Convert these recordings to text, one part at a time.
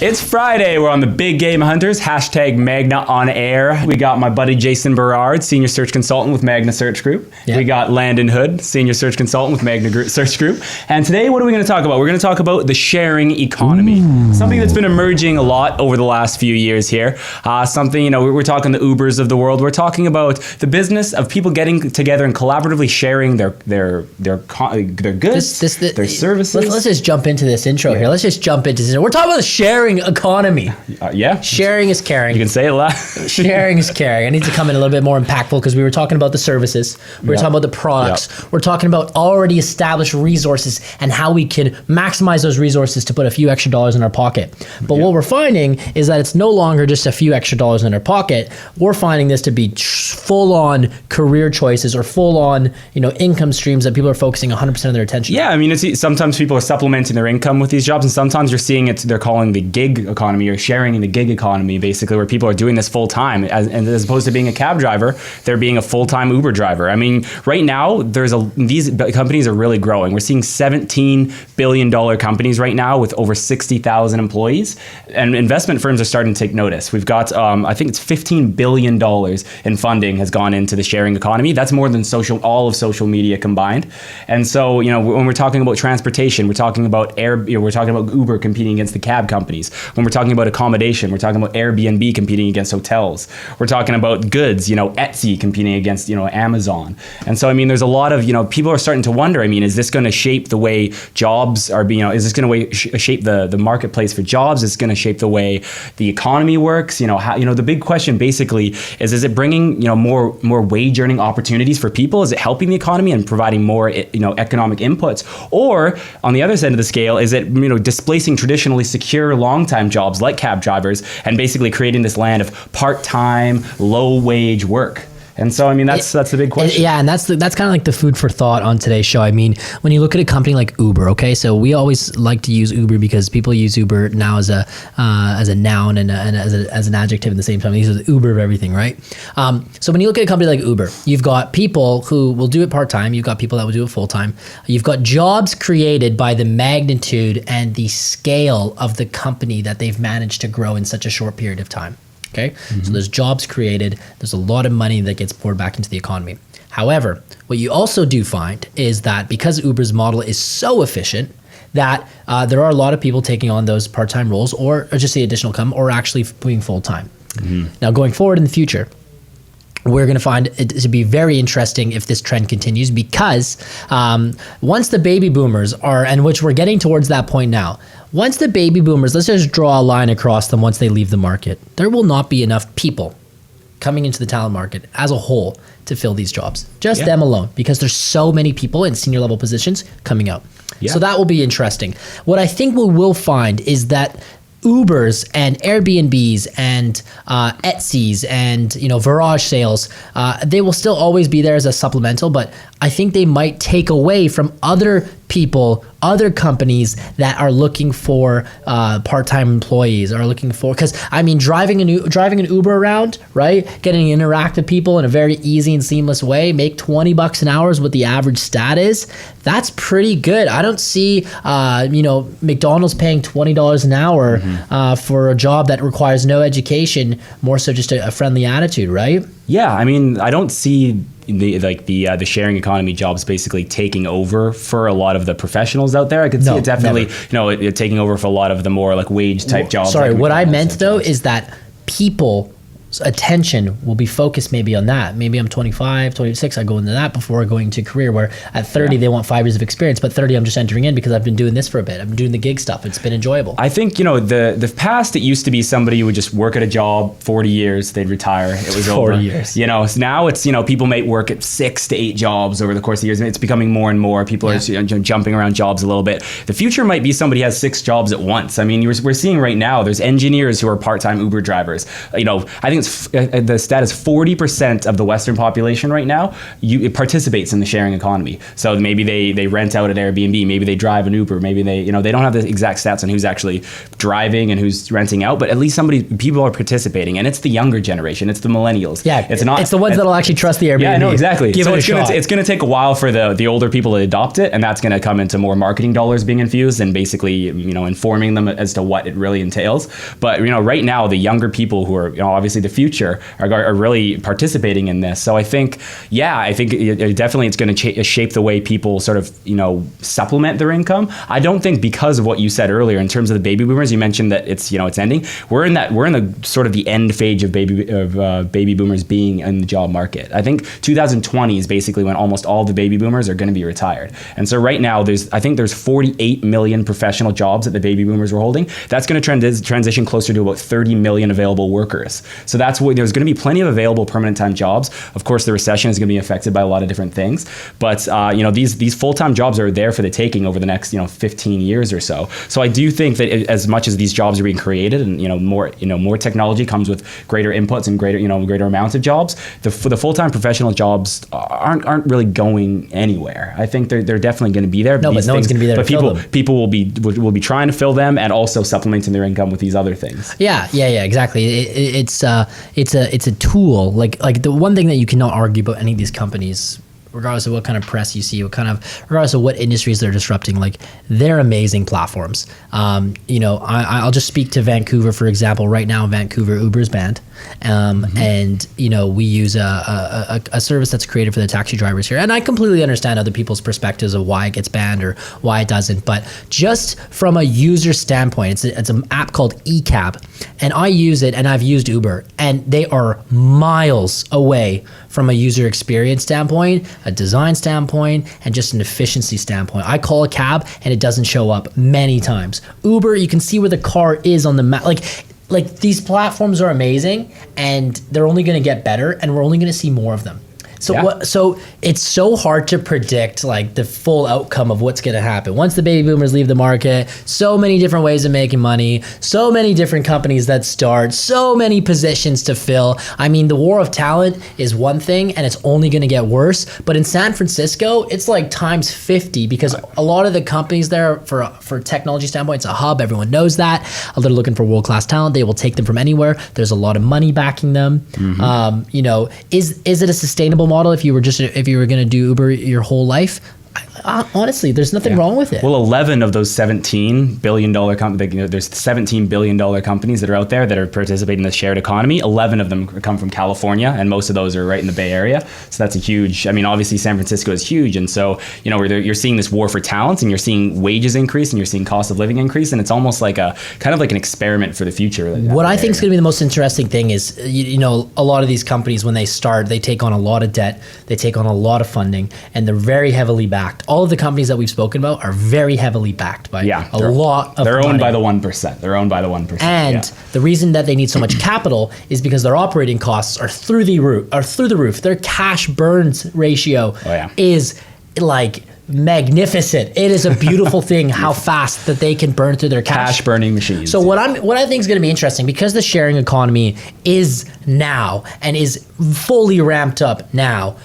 It's Friday. We're on the Big Game Hunters. Hashtag MagnaOnAir. We got my buddy Jason Berard, Senior Search Consultant with Magna Search Group. Yep. We got Landon Hood, Senior Search Consultant with Magna Search Group. And today, what are we going to talk about? We're going to talk about the sharing economy. Something that's been emerging a lot over the last few years here. Something, we're talking the Ubers of the world. We're talking about the business of people getting together and collaboratively sharing their goods, their services. Let's just jump into this intro here. Let's just jump into this. We're talking about the sharing economy. Sharing is caring. You can say it loud. Sharing is caring. I need to come in a little bit more impactful because we were talking about the services. We were talking about the products. We're talking about already established resources and how we can maximize those resources to put a few extra dollars in our pocket. But what we're finding is that it's no longer just a few extra dollars in our pocket. We're finding this to be full-on career choices or full-on, income streams that people are focusing 100% of their attention. Yeah, I mean, sometimes people are supplementing their income with these jobs, and sometimes you're seeing it. They're calling the gig economy or sharing in the gig economy, basically, where people are doing this full time, as opposed to being a cab driver, they're being a full-time Uber driver. I mean, right now, these companies are really growing. We're seeing $17 billion companies right now with over 60,000 employees, and investment firms are starting to take notice. We've got, I think it's $15 billion in funding has gone into the sharing economy. That's more than all of social media combined. And so, when we're talking about transportation, we're talking about we're talking about Uber competing against the cab companies. When we're talking about accommodation, we're talking about Airbnb competing against hotels. We're talking about goods, Etsy competing against, Amazon. And so, I mean, there's a lot of, people are starting to wonder, I mean, is this going to shape the way jobs are being, is this going to shape the marketplace for jobs? Is it going to shape the way the economy works? The big question basically is it bringing, more wage earning opportunities for people? Is it helping the economy and providing more, economic inputs? Or on the other side of the scale, is it, displacing traditionally secure long-time jobs like cab drivers and basically creating this land of part-time, low-wage work? And so, I mean, that's the big question. And that's kind of like the food for thought on today's show. I mean, when you look at a company like Uber, okay, so we always like to use Uber because people use Uber now as a noun and as an adjective at the same time. These are the Uber of everything, right? So when you look at a company like Uber, you've got people who will do it part-time. You've got people that will do it full-time. You've got jobs created by the magnitude and the scale of the company that they've managed to grow in such a short period of time. Okay, so there's jobs created. There's a lot of money that gets poured back into the economy. However, what you also do find is that because Uber's model is so efficient that there are a lot of people taking on those part-time roles or just the additional income or actually being full-time. Now, going forward in the future, we're going to find it to be very interesting if this trend continues because once the baby boomers are, and which we're getting towards that point now, once the baby boomers, let's just draw a line across them once they leave the market, there will not be enough people coming into the talent market as a whole to fill these jobs. Just them alone, because there's so many people in senior level positions coming out. So that will be interesting. What I think we will find is that Ubers and Airbnbs and Etsy's and Garage sales, they will still always be there as a supplemental, but I think they might take away from other people, other companies that are looking for part-time employees, are looking for, because I mean, driving an Uber around, right? Getting to interact with people in a very easy and seamless way, make $20 an hour is what the average stat is. That's pretty good. I don't see, McDonald's paying $20 an hour for a job that requires no education, more so just a friendly attitude, right? Yeah, I mean, I don't see the sharing economy jobs basically taking over for a lot of the professionals out there. I could see it definitely, it taking over for a lot of the more like wage type jobs. Sorry, what I meant though is that people's attention will be focused maybe on that. Maybe I'm 25, 26, I go into that before going to career where at 30 they want 5 years of experience, but 30 I'm just entering in because I've been doing this for a bit. I've been doing the gig stuff. It's been enjoyable. I think, the past, it used to be somebody who would just work at a job 40 years, they'd retire, it was 40 over. years. So now it's, people might work at 6 to 8 jobs over the course of years. It's becoming more and more. People are jumping around jobs a little bit. The future might be somebody has 6 jobs at once. I mean, we're seeing right now, there's engineers who are part-time Uber drivers. I think it's the stat is 40% of the Western population right now it participates in the sharing economy. So maybe they rent out at Airbnb, maybe they drive an Uber, maybe they don't have the exact stats on who's actually driving and who's renting out, but at least people are participating, and it's the younger generation, it's the millennials. Yeah, it's the ones that'll actually trust the Airbnb. Yeah, no, exactly. Give so it a shot. It's going to take a while for the older people to adopt it, and that's going to come into more marketing dollars being infused and basically informing them as to what it really entails. But right now the younger people who are obviously the future are really participating in this. So I think it definitely it's going to shape the way people sort of supplement their income. I don't think because of what you said earlier in terms of the baby boomers, you mentioned that it's ending. We're in the sort of the end phase of baby boomers being in the job market. I think 2020 is basically when almost all the baby boomers are going to be retired. And so right now there's 48 million professional jobs that the baby boomers were holding. That's going to transition closer to about 30 million available workers. So that's what there's going to be plenty of available permanent time jobs. Of course, the recession is going to be affected by a lot of different things, but these full-time jobs are there for the taking over the next 15 years or so. So I do think that as much as these jobs are being created and more technology comes with greater inputs and greater amounts of jobs, the full-time professional jobs aren't really going anywhere. I think they're definitely going to be there. No, but no one's going to be there. But people will be trying to fill them and also supplementing their income with these other things. Yeah, exactly. It's a tool. Like the one thing that you cannot argue about any of these companies, regardless of what kind of press you see, regardless of what industries they're disrupting, like they're amazing platforms. I'll just speak to Vancouver, for example. Right now in Vancouver, Uber's banned. And we use a service that's created for the taxi drivers here. And I completely understand other people's perspectives of why it gets banned or why it doesn't. But just from a user standpoint, it's an app called eCab. And I use it, and I've used Uber, and they are miles away from a user experience standpoint, a design standpoint, and just an efficiency standpoint. I call a cab and it doesn't show up many times. Uber, you can see where the car is on the map. Like these platforms are amazing, and they're only going to get better, and we're only going to see more of them. So it's so hard to predict like the full outcome of what's going to happen once the baby boomers leave the market. So many different ways of making money, so many different companies that start, so many positions to fill. I mean, the war of talent is one thing, and it's only going to get worse. But in San Francisco, it's like times 50 because a lot of the companies there, for technology standpoint, it's a hub. Everyone knows that. They're looking for world-class talent. They will take them from anywhere. There's a lot of money backing them. Mm-hmm. Is it a sustainable model if you were going to do Uber your whole life? Honestly, there's nothing wrong with it. Well, 11 of those $17 billion companies, there's $17 billion companies that are out there that are participating in the shared economy. 11 of them come from California, and most of those are right in the Bay Area. So that's a huge, obviously San Francisco is huge. And so, you're seeing this war for talent, and you're seeing wages increase, and you're seeing cost of living increase. And it's almost like an experiment for the future. What I think is going to be the most interesting thing is, a lot of these companies, when they start, they take on a lot of debt, they take on a lot of funding, and they're very heavily backed. All of the companies that we've spoken about are very heavily backed by a lot of They're money. owned by the 1%. They're owned by the 1%. And the reason that they need so much capital is because their operating costs are through the roof. Their cash burns ratio is like magnificent. It is a beautiful thing how fast that they can burn through their cash burning machines. So what I think is going to be interesting, because the sharing economy is now and is fully ramped up now,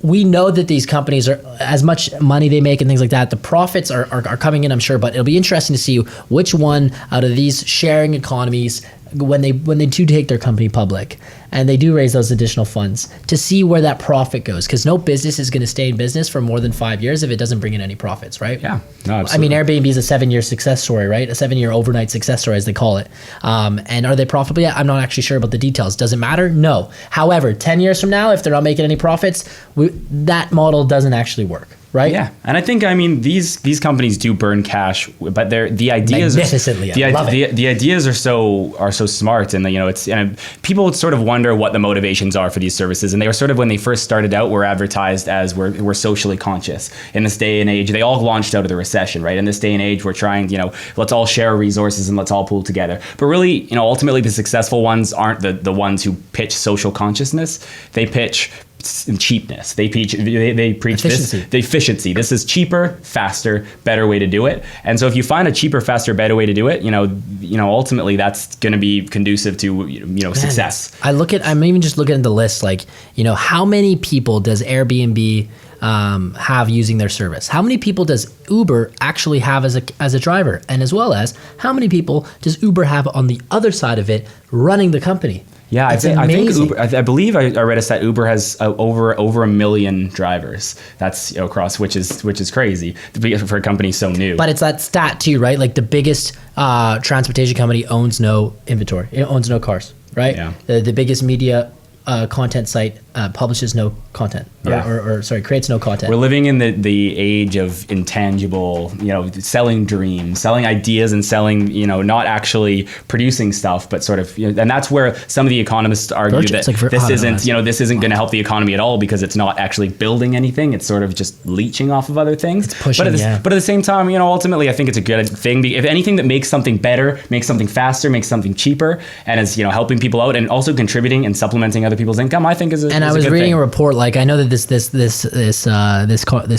we know that these companies are, as much money they make and things like that, the profits are coming in, I'm sure, but it'll be interesting to see which one out of these sharing economies, when they do take their company public and they do raise those additional funds, to see where that profit goes. Because no business is going to stay in business for more than 5 years if it doesn't bring in any profits, right? Yeah, no, absolutely. Airbnb is a 7-year success story, right? A 7-year overnight success story, as they call it. And are they profitable yet? I'm not actually sure about the details. Does it matter? No. However, 10 years from now, if they're not making any profits, that model doesn't actually work. Right? Yeah, and I think these companies do burn cash, but the ideas magnificently. The ideas are so smart, and people would sort of wonder what the motivations are for these services, and they were sort of, when they first started out, were advertised as we're socially conscious. In this day and age, they all launched out of the recession, right? In this day and age, we're trying, let's all share resources and let's all pool together. But really, ultimately, the successful ones aren't the ones who pitch social consciousness. They pitch cheapness. They preach Efficiency. the efficiency. This is cheaper, faster, better way to do it. And so if you find a cheaper, faster, better way to do it, ultimately that's going to be conducive to success. I'm even just looking at the list, like, how many people does Airbnb have using their service? How many people does Uber actually have as a driver? And as well as how many people does Uber have on the other side of it running the company? Yeah, I think Uber. I believe I read a stat. Uber has over 1 million drivers. That's across, which is crazy for a company so new. But it's that stat too, right? Like the biggest transportation company owns no inventory. It owns no cars, right? Yeah. The biggest media content site publishes no content, or creates no content. We're living in the age of intangible, selling dreams, selling ideas, and selling, not actually producing stuff, but sort of, and that's where some of the economists argue that this isn't going to help the economy at all because it's not actually building anything. It's sort of just leeching off of other things. It's pushing, but at the same time, ultimately, I think it's a good thing. If anything that makes something better, makes something faster, makes something cheaper, and is helping people out and also contributing and supplementing other people's income, I think is a And I was reading a report, like I know that this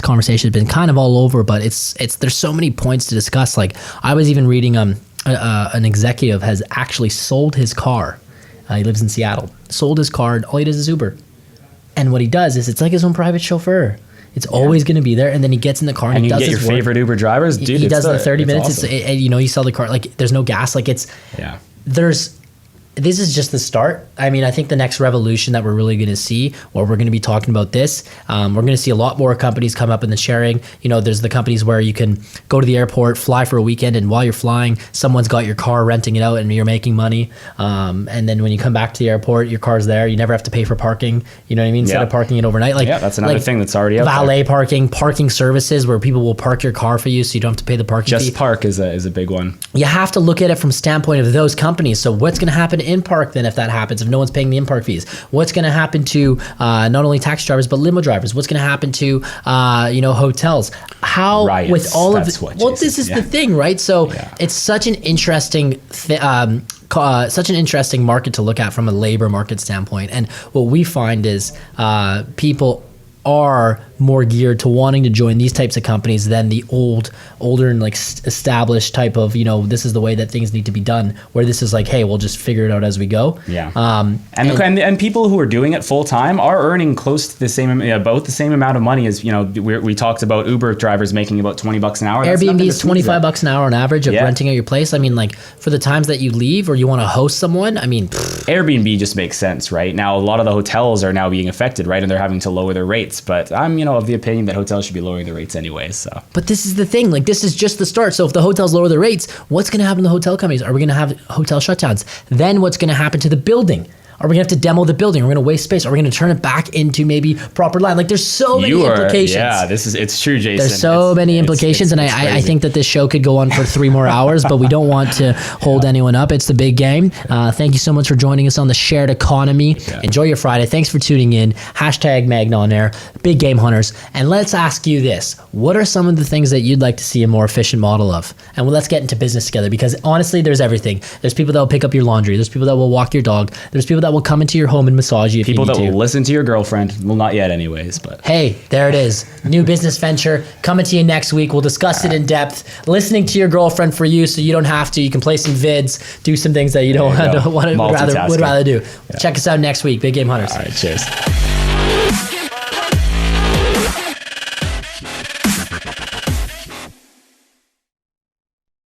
conversation has been kind of all over, but it's there's so many points to discuss. Like I was even reading an executive has actually sold his car. He lives in Seattle. Sold his car, and all he does is Uber. And what he does is it's like his own private chauffeur. It's always going to be there, and then he gets in the car and he does his work. And you get your favorite Uber drivers, dude. He does it in 30 minutes. Awesome. You sell the car, like there's no gas, like this is just the start. I mean, I think the next revolution that we're really going to see, or we're going to be talking about this, we're going to see a lot more companies come up in the sharing. There's the companies where you can go to the airport, fly for a weekend, and while you're flying, someone's got your car, renting it out, and you're making money. And then when you come back to the airport, your car's there. You never have to pay for parking. You know what I mean? Instead of parking it overnight. That's another thing that's already out there. Valet parking services where people will park your car for you so you don't have to pay the parking fee. Just Park is a big one. You have to look at it from standpoint of those companies. So what's going to happen in park then if that happens, if no one's paying the in-park fees? What's going to happen to not only taxi drivers but limo drivers? What's going to happen to hotels? How Riots, with all of this is the thing, right? So it's such an interesting market to look at from a labor market standpoint. And what we find is people are more geared to wanting to join these types of companies than the older and established type of, this is the way that things need to be done, where this is like, hey, we'll just figure it out as we go. And people who are doing it full time are earning close to the same, about the same amount of money as, we talked about Uber drivers making about $20 an hour. Airbnb is $25 an hour on average of renting out your place. I mean, like for the times that you leave or you want to host someone, I mean, Airbnb just makes sense, right? Now, a lot of the hotels are now being affected, right? And they're having to lower their rates, but I'm, of the opinion that hotels should be lowering the rates anyways. So, but this is the thing. Like, this is just the start. So if the hotels lower the rates, what's going to happen to the hotel companies? Are we going to have hotel shutdowns? Then what's going to happen to the building? Are we going to have to demo the building? Are we going to waste space? Are we going to turn it back into maybe proper land? Like, there's so many implications. Yeah, it's true, Jason. There's so many implications, and I think that this show could go on for 3 more hours, but we don't want to hold anyone up. It's the big game. Thank you so much for joining us on the shared economy. Enjoy your Friday. Thanks for tuning in. #MagnaOnAir, Big Game Hunters. And let's ask you this. What are some of the things that you'd like to see a more efficient model of? And let's get into business together, because honestly, there's everything. There's people that will pick up your laundry. There's people that will walk your dog. There's people that will come into your home and massage you if people you need that to. will listen to your girlfriend. Well, not yet anyways, but hey, there it is. New business venture coming to you next week. We'll discuss it in depth. Listening to your girlfriend for you, so you don't have to. You can play some vids, do some things that you would rather do. Check us out next week. Big Game Hunters. All right, cheers.